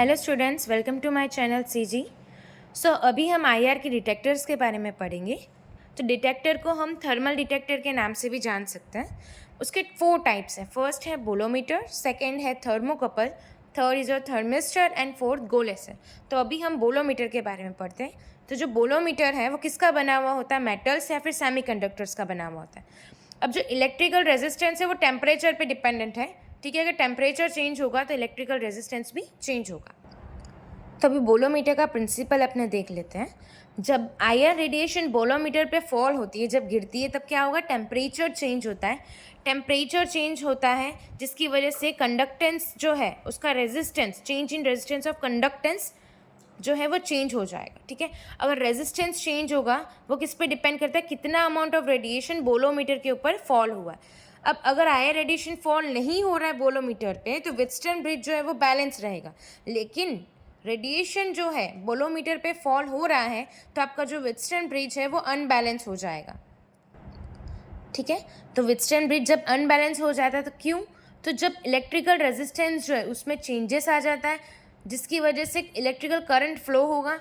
Hello students, welcome to my channel CG. अभी हम IR के डिटेक्टर्स के बारे में पढ़ेंगे। तो डिटेक्टर को हम थर्मल डिटेक्टर के नाम से भी जान सकते हैं। उसके 4 टाइप्स हैं। फर्स्ट है बोलोमीटर, सेकंड है thermocouple, third is your thermistor and fourth Golay cell. तो अभी हम बोलोमीटर के बारे में पढ़ते हैं। तो जो बोलोमीटर है वो किसका बना हुआ होता है? मेटल्स या फिर सेमीकंडक्टर्स का बना हुआ होता है। अब जो इलेक्ट्रिकल रेजिस्टेंस है वो टेम्परेचर पे डिपेंडेंट है। ठीक है, अगर टेम्परेचर चेंज होगा तो इलेक्ट्रिकल रेजिस्टेंस भी चेंज होगा। तो अभी बोलोमीटर का प्रिंसिपल अपने देख लेते हैं। जब आईआर रेडिएशन बोलोमीटर पे फॉल होती है, जब गिरती है, तब क्या होगा? टेम्परेचर चेंज होता है। टेम्परेचर चेंज होता है जिसकी वजह से कंडक्टेंस जो है उसका resistance, change in resistance of conductance जो है वो चेंज हो जाएगा। ठीक है, अगर रेजिस्टेंस चेंज होगा वो किस पे डिपेंड करता है? कितना अमाउंट ऑफ रेडिएशन बोलोमीटर के ऊपर फॉल हुआ है। अब अगर आईआर रेडिएशन फॉल नहीं हो रहा है बोलोमीटर पे तो व्हिटस्टोन ब्रिज जो है वो बैलेंस रहेगा। लेकिन रेडिएशन जो है बोलोमीटर पे फॉल हो रहा है तो आपका जो व्हिटस्टोन ब्रिज है वो अनबैलेंस हो जाएगा। ठीक है, तो व्हिटस्टोन ब्रिज जब अनबैलेंस हो जाता है तो क्यों? तो जब इलेक्ट्रिकल रेजिस्टेंस जो है उसमें चेंजेस आ जाता है जिसकी वजह से इलेक्ट्रिकल करंट फ्लो होगा।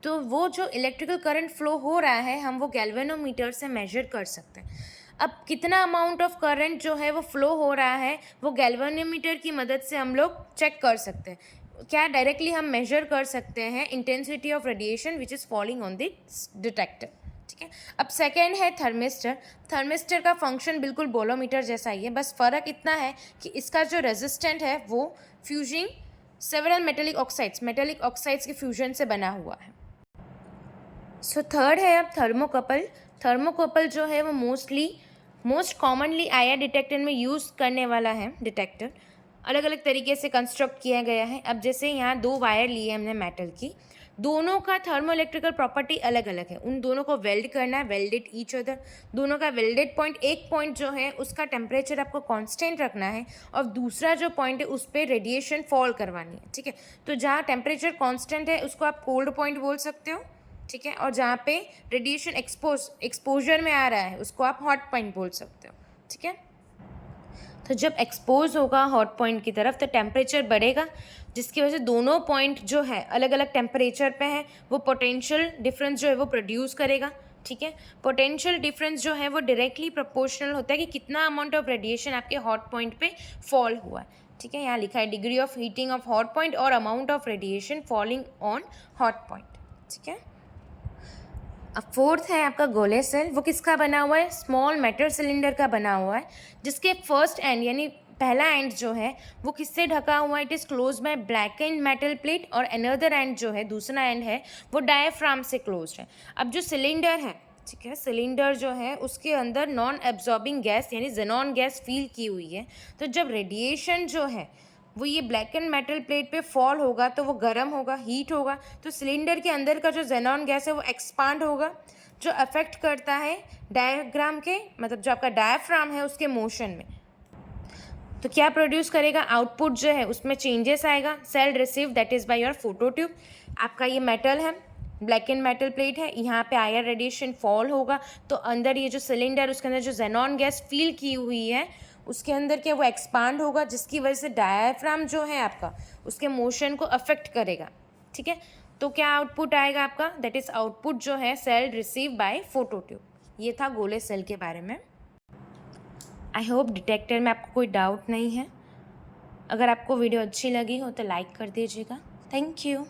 तो वो जो इलेक्ट्रिकल करंट फ्लो हो रहा है हम वो गैल्वेनोमीटर से मेजर कर सकते हैं। अब कितना अमाउंट ऑफ करंट जो है वो फ्लो हो रहा है वो गैल्वेनोमीटर की मदद से हम लोग चेक कर सकते हैं। क्या डायरेक्टली हम मेजर कर सकते हैं intensity of radiation which is falling on the detector. ठीक है, अब सेकेंड है थर्मिस्टर। थर्मिस्टर का फंक्शन बिल्कुल बोलोमीटर जैसा ही है, बस फ़र्क इतना है कि इसका जो रेजिस्टेंट है वो फ्यूजिंग सेवरल मेटेलिक ऑक्साइड्स के फ्यूजन से बना हुआ है। थर्ड है अब थर्मोकपल। थर्मोकपल जो है वो मोस्ट कॉमनली आईआर डिटेक्टर में यूज़ करने वाला है डिटेक्टर। अलग अलग तरीके से कंस्ट्रक्ट किया गया है। अब जैसे यहाँ 2 वायर लिए हमने मेटल की, दोनों का थर्मो इलेक्ट्रिकल प्रॉपर्टी अलग अलग है। उन दोनों को वेल्ड करना है, वेल्डेड ईच अदर। दोनों का वेल्डेड पॉइंट, एक पॉइंट जो है उसका टेम्परेचर आपको कांस्टेंट रखना है और दूसरा जो पॉइंट है उस पर रेडिएशन फॉल करवानी है। ठीक है, तो जहाँ टेम्परेचर कांस्टेंट है उसको आप कोल्ड पॉइंट बोल सकते हो। ठीक है, और जहाँ पे रेडिएशन एक्सपोजर में आ रहा है उसको आप हॉट पॉइंट बोल सकते हो। ठीक है, तो जब एक्सपोज होगा हॉट पॉइंट की तरफ तो टेम्परेचर बढ़ेगा जिसकी वजह से दोनों पॉइंट जो है अलग अलग टेम्परेचर पे है, वो पोटेंशियल डिफरेंस जो है वो प्रोड्यूस करेगा। ठीक है, पोटेंशियल डिफरेंस जो है वो डायरेक्टली प्रोपोर्शनल होता है कि कितना अमाउंट ऑफ रेडिएशन आपके हॉट पॉइंट पे फॉल हुआ है। ठीक है, यहाँ लिखा है degree of heating of hot point और amount of radiation falling on hot point. ठीक है, अब फोर्थ है आपका गोले सेल। वो किसका बना हुआ है? स्मॉल मेटल सिलेंडर का बना हुआ है जिसके फर्स्ट एंड यानी पहला एंड जो है वो किससे ढका हुआ है? It is close by black and metal plate और अनदर एंड जो है दूसरा एंड है वो डायफ्राम से क्लोज है। अब जो सिलेंडर है, ठीक है, सिलेंडर जो है उसके अंदर नॉन एब्जॉर्बिंग गैस यानी जेनॉन गैस फील की हुई है। तो जब रेडिएशन जो है वो ये ब्लैक एंड मेटल प्लेट पे फॉल होगा तो वो गर्म होगा, हीट होगा, तो सिलेंडर के अंदर का जो जेनॉन गैस है वो एक्सपांड होगा, जो अफेक्ट करता है डायग्राम के, मतलब जो आपका डायफ्राम है उसके मोशन में। तो क्या प्रोड्यूस करेगा? आउटपुट जो है उसमें चेंजेस आएगा। Cell receive that is by your photo tube. आपका ये मेटल है, ब्लैक एंड मेटल प्लेट है, यहाँ पे आईआर रेडिएशन फॉल होगा तो अंदर ये जो सिलेंडर उसके अंदर जो जेनॉन गैस फील की हुई है उसके अंदर क्या वो एक्सपांड होगा जिसकी वजह से डायफ्राम जो है आपका उसके मोशन को अफेक्ट करेगा। ठीक है, तो क्या आउटपुट आएगा आपका? दैट इज़ आउटपुट जो है cell receive by photo tube. ये था गोले सेल के बारे में। आई होप डिटेक्टर में आपको कोई डाउट नहीं है। अगर आपको वीडियो अच्छी लगी हो तो लाइक कर दीजिएगा। Thank you.